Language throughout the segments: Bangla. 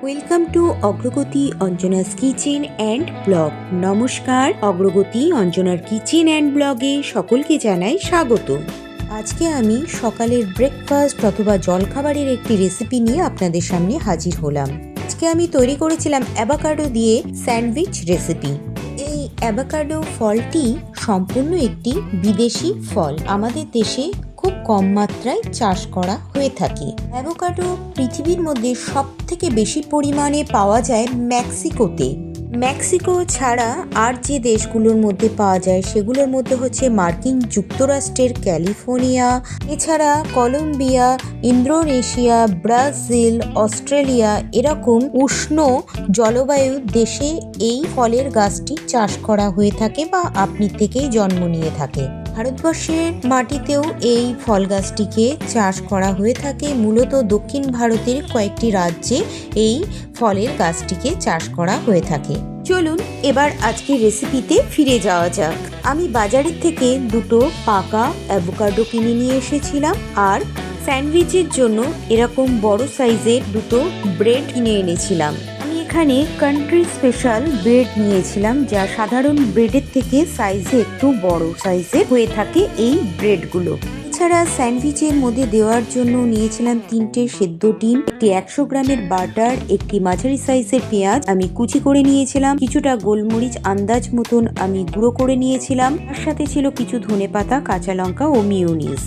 ওয়েলকাম টু অগ্রগতি অঞ্জনাস কিচেন অ্যান্ড ব্লগ। নমস্কার, অগ্রগতি অঞ্জনার কিচেন অ্যান্ড ব্লগে সকলকে জানাই স্বাগত। আজকে আমি সকালের ব্রেকফাস্ট অথবা জলখাবারের একটি রেসিপি নিয়ে আপনাদের সামনে হাজির হলাম। আজকে আমি তৈরি করেছিলাম অ্যাভোকাডো দিয়ে স্যান্ডউইচ রেসিপি। এই অ্যাভোকাডো ফলটি সম্পূর্ণ একটি বিদেশি ফল, আমাদের দেশে খুব কম মাত্রায় চাষ করা হয়ে থাকে। অ্যাভোকাডো পৃথিবীর মধ্যে সব থেকে বেশি পরিমাণে পাওয়া যায় মেক্সিকোতে। মেক্সিকো ছাড়া আর যে দেশগুলোর মধ্যে পাওয়া যায় সেগুলোর মধ্যে হচ্ছে মার্কিন যুক্তরাষ্ট্রের ক্যালিফোর্নিয়া, এছাড়া কলম্বিয়া, ইন্দোনেশিয়া, ব্রাজিল, অস্ট্রেলিয়া এরকম উষ্ণ জলবায়ুর দেশে এই ফলের গাছটি চাষ করা হয়ে থাকে বা আপনি থেকেই জন্ম নিয়ে থাকে। ভারতবর্ষের মাটিতেও এই ফল গাছটিকে চাষ করা হয়ে থাকে। মূলত দক্ষিণ ভারতের কয়েকটি রাজ্যে এই ফলের গাছটিকে চাষ করা হয়ে থাকে। চলুন এবার আজকের রেসিপিতে ফিরে যাওয়া যাক। আমি বাজারের থেকে দুটো পাকা অ্যাভোকাডো কিনে নিয়ে এসেছিলাম আর স্যান্ডউইচের জন্য এরকম বড় সাইজের দুটো ব্রেড কিনে এনেছিলাম। এখানে কান্ট্রি স্পেশাল ব্রেড নিয়েছিলাম, যা সাধারণ ব্রেডের থেকে সাইজে একটু বড় সাইজের হয়ে থাকে এই ব্রেডগুলো। এছাড়া স্যান্ডউইচের মধ্যে দেওয়ার জন্য নিয়েছিলাম 3টে সেদ্ধ ডিম, একটি 100 গ্রামের বাটার, একটি মাঝারি সাইজের পেঁয়াজ আমি কুচি করে নিয়েছিলাম, কিছুটা গোলমরিচ আন্দাজ মতন আমি গুঁড়ো করে নিয়েছিলাম, তার সাথে ছিল কিছু ধনেপাতা, কাঁচা লঙ্কা ও মিওনিজ।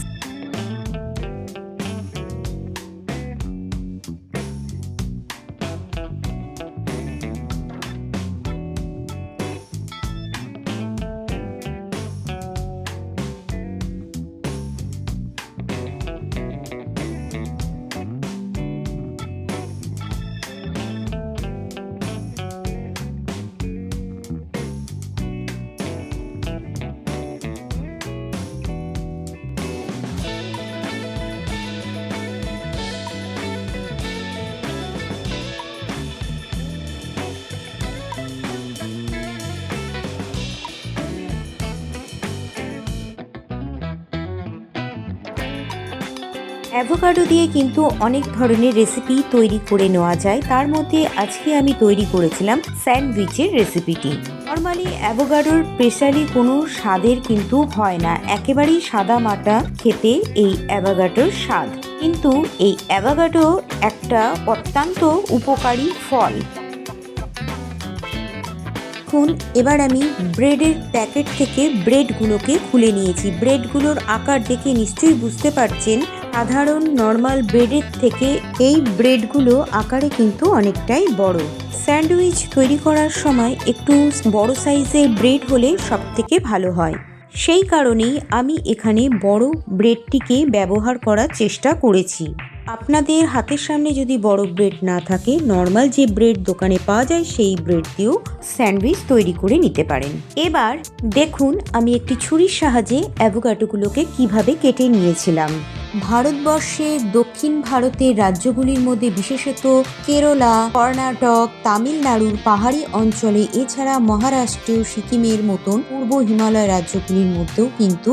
অ্যাভোকাডো দিয়ে কিন্তু অনেক ধরনের রেসিপি তৈরি করে নেওয়া যায়, তার মধ্যে আজকে আমি তৈরি করেছিলাম স্যান্ডউইচের রেসিপিটি। নর্মালি অ্যাভোকাডোর স্পেশালি কোনো স্বাদের কিন্তু হয় না, একেবারেই সাদা মাটা খেতে এই অ্যাভোকাডোর স্বাদ। কিন্তু এই অ্যাভোকাডো একটা অত্যন্ত উপকারী ফল। এবার আমি ব্রেডের প্যাকেট থেকে ব্রেডগুলোকে খুলে নিয়েছি। ব্রেডগুলোর আকার দেখে নিশ্চয়ই বুঝতে পারছেন সাধারণ নর্মাল ব্রেডের থেকে এই ব্রেডগুলো আকারে কিন্তু অনেকটাই বড়। স্যান্ডউইচ তৈরি করার সময় একটু বড় সাইজের ব্রেড হলে সব থেকে ভালো হয়, সেই কারণেই আমি এখানে বড় ব্রেডটিকে ব্যবহার করার চেষ্টা করেছি। আপনাদের হাতের সামনে যদি বড় ব্রেড না থাকে, নর্মাল যে ব্রেড দোকানে পাওয়া যায় সেই ব্রেড দিয়েও স্যান্ডউইচ তৈরি করে নিতে পারেন। এবার দেখুন আমি একটি ছুরির সাহায্যে অ্যাভোকাডোগুলোকে কিভাবে কেটে নিয়েছিলাম। ভারতবর্ষের দক্ষিণ ভারতের রাজ্যগুলির মধ্যে বিশেষত কেরালা, কর্ণাটক, তামিলনাড়ুর পাহাড়ি অঞ্চলে, এছাড়া মহারাষ্ট্র, সিকিমের মতন পূর্ব হিমালয় রাজ্যগুলির মধ্যেও কিন্তু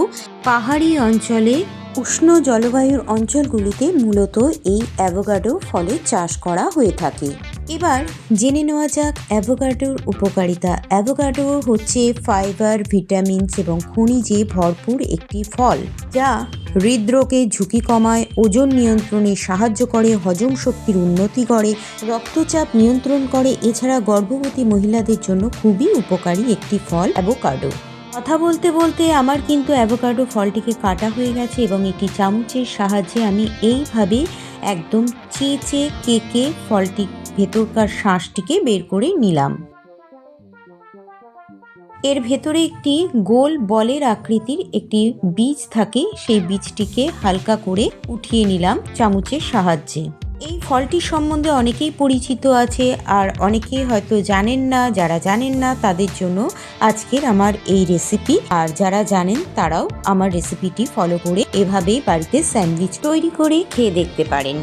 পাহাড়ি অঞ্চলে উষ্ণ জলবায়ুর অঞ্চলগুলিতে মূলত এই অ্যাভোকাডো ফলের চাষ করা হয়ে থাকে। এবার জেনে নেওয়া যাক অ্যাভোকাডোর উপকারিতা। অ্যাভোকাডো হচ্ছে ফাইবার, ভিটামিনস এবং খনিজে ভরপুর একটি ফল, যা হৃদরোগের ঝুঁকি কমায়, ওজন নিয়ন্ত্রণে সাহায্য করে, হজম শক্তির উন্নতি করে, রক্তচাপ নিয়ন্ত্রণ করে। এছাড়া গর্ভবতী মহিলাদের জন্য খুবই উপকারী একটি ফল অ্যাভোকাডো। কথা বলতে বলতে আমার কিন্তু অ্যাভোকাডো ফলটিকে কাটা হয়ে গেছে এবং একটি চামচের সাহায্যে আমি এইভাবে একদম চেঁচে কেকে ফলটি ভেতরকার শাঁসটিকে বের করে নিলাম। এর ভেতরে একটি গোল বলের আকৃতির একটি বীজ থাকে, সেই বীজটিকে হালকা করে উঠিয়ে নিলাম চামচের সাহায্যে। এই ফলটি সম্বন্ধে অনেকেই পরিচিত আছে আর অনেকেই হয়তো জানেন না। যারা জানেন না তাদের জন্য আজকের আমার এই রেসিপি, আর যারা জানেন তারাও আমার রেসিপিটি ফলো করে এভাবেই বাড়িতে স্যান্ডউইচ তৈরি করে খেয়ে দেখতে পারেন।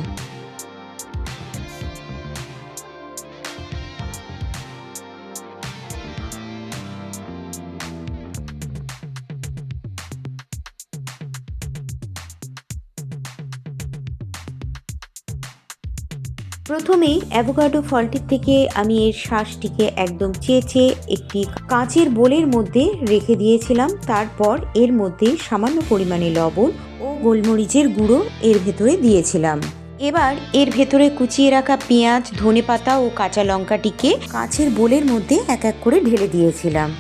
প্রথমে অ্যাভোকাডো ফলটির থেকে আমি এর শাঁসটিকে একদম চেঁচে একটি কাঁচের বোলের মধ্যে রেখে দিয়েছিলাম। তারপর এর মধ্যে সামান্য পরিমাণে লবণ ও গোলমরিচের গুঁড়ো এর ভেতরে দিয়েছিলাম। এবার এর ভেতরে কুচিয়ে রাখা পেঁয়াজ, ধনেপাতা ও কাঁচা লঙ্কাটিকে কাঁচের বোলের মধ্যে এক এক করে ঢেলে দিয়েছিলাম।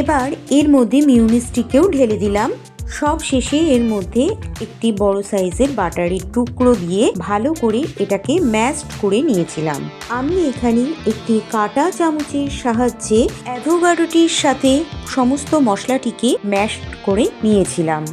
এবার এর মধ্যে মিউনিসটিকেও ঢেলে দিলাম। সব শেষে এর মধ্যে একটি বড় সাইজের বাটারের টুকরো দিয়ে ভালো করে এটাকে ম্যাশড করে নিয়েছিলাম। আমি এখানে একটি কাঁটা চামচের সাহায্যে অ্যাভোকাডোটির সাথে সমস্ত মশলাটিকে ম্যাশড করে নিয়েছিলাম।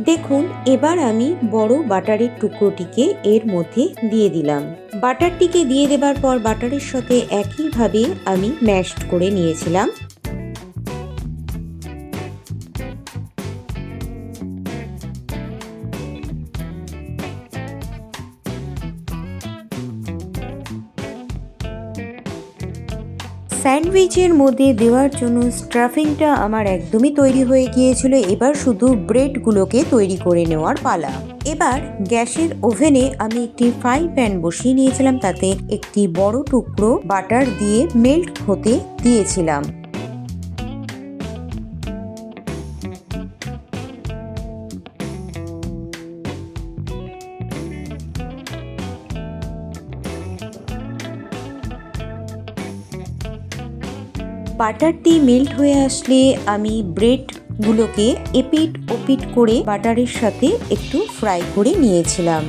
দেখুন, এবার আমি বড় বাটারের টুকরোটিকে এর মধ্যে দিয়ে দিলাম। বাটারটিকে দিয়ে দেবার পর বাটারের সাথে একইভাবে আমি ম্যাশড করে নিয়েছিলাম। স্যান্ডউইচের মধ্যে দেওয়ার জন্য স্টাফিংটা আমার একদমই তৈরি হয়ে গিয়েছিল। এবার শুধু ব্রেডগুলোকে তৈরি করে নেওয়ার পালা। এবার গ্যাসের ওভেনে আমি একটি ফ্রাই প্যান বসিয়ে নিয়েছিলাম, তাতে একটি বড় টুকরো বাটার দিয়ে মেল্ট হতে দিয়েছিলাম। বাটারটি মেল্ট হয়ে আসলে আমি ব্রেডগুলোকে এপিট ওপিট করে বাটারের সাথে একটু ফ্রাই করে নিয়েছিলাম।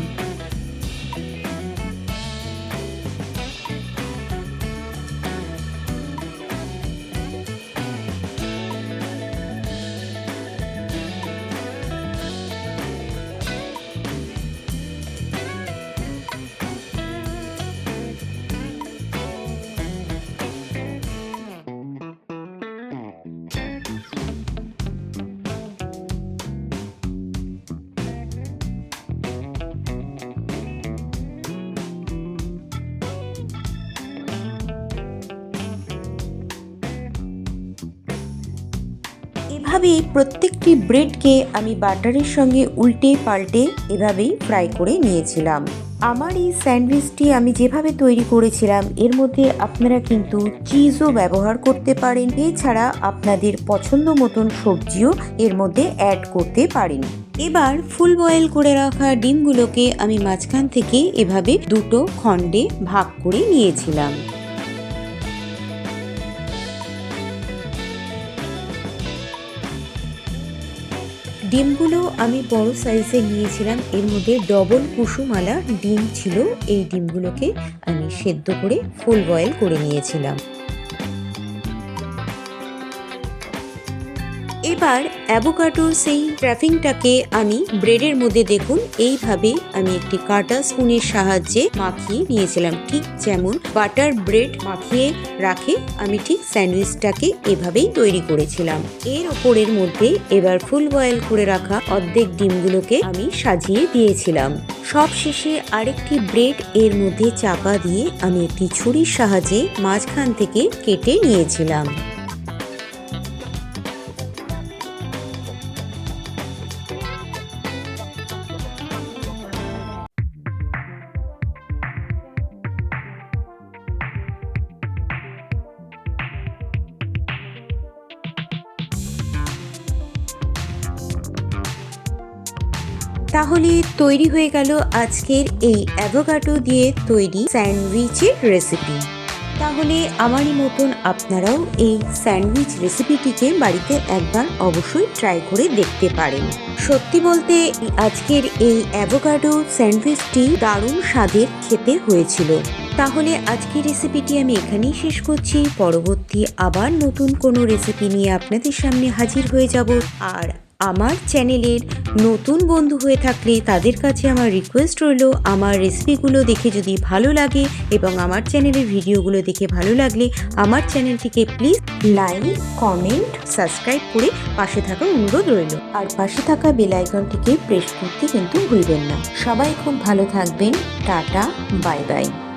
এভাবেই প্রত্যেকটি ব্রেডকে আমি বাটারের সঙ্গে উল্টে পাল্টে এভাবেই ফ্রাই করে নিয়েছিলাম। আমার এই স্যান্ডউইচটি আমি যেভাবে তৈরি করেছিলাম এর মধ্যে আপনারা কিন্তু চিজও ব্যবহার করতে পারেন। এছাড়া আপনাদের পছন্দ মতন সবজিও এর মধ্যে অ্যাড করতে পারেন। এবার ফুল বয়েল করে রাখা ডিমগুলোকে আমি মাঝখান থেকে এভাবে দুটো খণ্ডে ভাগ করে নিয়েছিলাম। ডিমগুলো আমি বড় সাইজে নিয়েছিলাম। এর মধ্যে ডবল কুসুমালা ডিম ছিল। এই ডিমগুলোকে আমি সেদ্ধ করে ফুল বয়েল করে নিয়েছিলাম। এবার অ্যাভোকাডোর সেই স্টাফিংটাকে আমি ব্রেডের মধ্যে দেখুন এইভাবে আমি একটি কাটা স্পুনের সাহায্যে মাখিয়ে নিয়েছিলাম। ঠিক যেমন বাটার ব্রেড মাখিয়ে রাখে আমি ঠিক স্যান্ডউইচটাকে এভাবেই তৈরি করেছিলাম। এর ওপরের মধ্যে এবার ফুল বয়েল করে রাখা অর্ধেক ডিমগুলোকে আমি সাজিয়ে দিয়েছিলাম। সব শেষে আরেকটি ব্রেড এর মধ্যে চাপা দিয়ে আমি একটি ছুরির সাহায্যে মাঝখান থেকে কেটে নিয়েছিলাম। তাহলে তৈরি হয়ে গেল আজকের এই অ্যাভোকাডো দিয়ে তৈরি স্যান্ডউইচের রেসিপি। তাহলে আমারই মতন আপনারাও এই স্যান্ডউইচ রেসিপিটিকে বাড়িতে একবার অবশ্যই ট্রাই করে দেখতে পারেন। সত্যি বলতে আজকের এই অ্যাভোকাডো স্যান্ডউইচটি দারুণ স্বাদের খেতে হয়েছিল। তাহলে আজকের রেসিপিটি আমি এখানেই শেষ করছি। পরবর্তী আবার নতুন কোনো রেসিপি নিয়ে আপনাদের সামনে হাজির হয়ে যাব। আর আমার চ্যানেলের নতুন বন্ধু হয়ে থাকলে তাদের কাছে আমার রিকোয়েস্ট রইল, আমার রেসিপিগুলো দেখে যদি ভালো লাগে এবং আমার চ্যানেলের ভিডিওগুলো দেখে ভালো লাগলে আমার চ্যানেলটিকে প্লিজ লাইক, কমেন্ট, সাবস্ক্রাইব করে পাশে থাকার অনুরোধ রইল। আর পাশে থাকা বেল আইকনটিকে প্রেস করতে কিন্তু ভুলবেন না। সবাই খুব ভালো থাকবেন। Tata, bye bye.